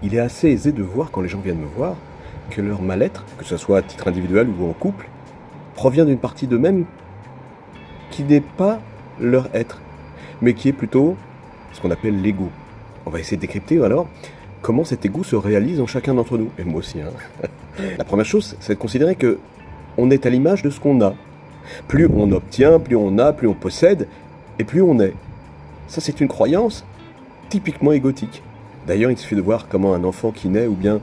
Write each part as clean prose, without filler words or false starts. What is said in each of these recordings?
il est assez aisé de voir quand les gens viennent me voir que leur mal-être, que ce soit à titre individuel ou en couple, provient d'une partie d'eux-mêmes qui n'est pas leur être, mais qui est plutôt ce qu'on appelle l'ego. On va essayer de décrypter alors comment cet ego se réalise en chacun d'entre nous, et moi aussi. La première chose, c'est de considérer que on est à l'image de ce qu'on a. Plus on obtient, plus on a, plus on possède, et plus on est. Ça, c'est une croyance typiquement égotique. D'ailleurs, il suffit de voir comment un enfant qui naît, ou bien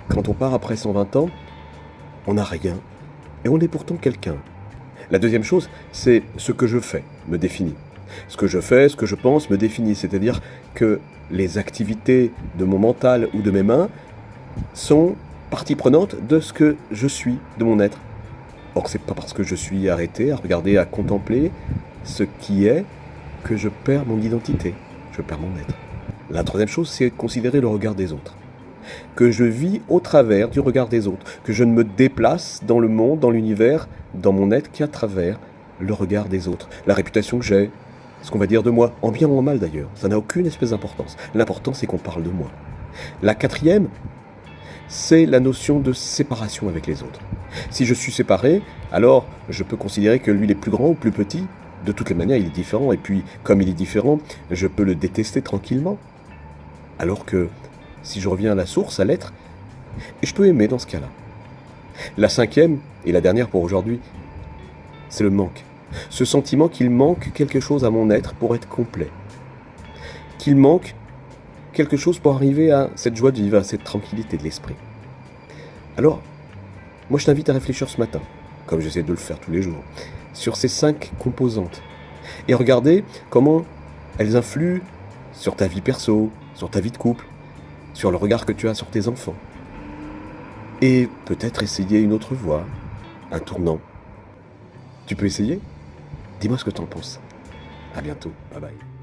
quand on part après 120 ans, on n'a rien, et on est pourtant quelqu'un. La deuxième chose, c'est ce que je fais me définit. Ce que je fais, ce que je pense me définit, c'est-à-dire que les activités de mon mental ou de mes mains sont partie prenante de ce que je suis, de mon être. Or, c'est pas parce que je suis arrêté à regarder, à contempler ce qui est que je perds mon identité, je perds mon être. La troisième chose, c'est de considérer le regard des autres. Que je vis au travers du regard des autres, que je ne me déplace dans le monde, dans l'univers, dans mon être qu'à travers le regard des autres. La réputation que j'ai, ce qu'on va dire de moi, en bien ou en mal d'ailleurs, ça n'a aucune espèce d'importance. L'important, c'est qu'on parle de moi. La quatrième, c'est la notion de séparation avec les autres. Si je suis séparé, alors je peux considérer que lui il est plus grand ou plus petit. De toutes les manières, il est différent. Et puis, comme il est différent, je peux le détester tranquillement. Alors que, si je reviens à la source, à l'être, je peux aimer dans ce cas-là. La cinquième, et la dernière pour aujourd'hui, c'est le manque. Ce sentiment qu'il manque quelque chose à mon être pour être complet. Qu'il manque quelque chose pour arriver à cette joie de vivre, à cette tranquillité de l'esprit. Alors, moi je t'invite à réfléchir ce matin, comme j'essaie de le faire tous les jours, sur ces 5 composantes. Et regarder comment elles influent sur ta vie perso, sur ta vie de couple, sur le regard que tu as sur tes enfants. Et peut-être essayer une autre voie, un tournant. Tu peux essayer ? Dis-moi ce que t'en penses. À bientôt, bye bye.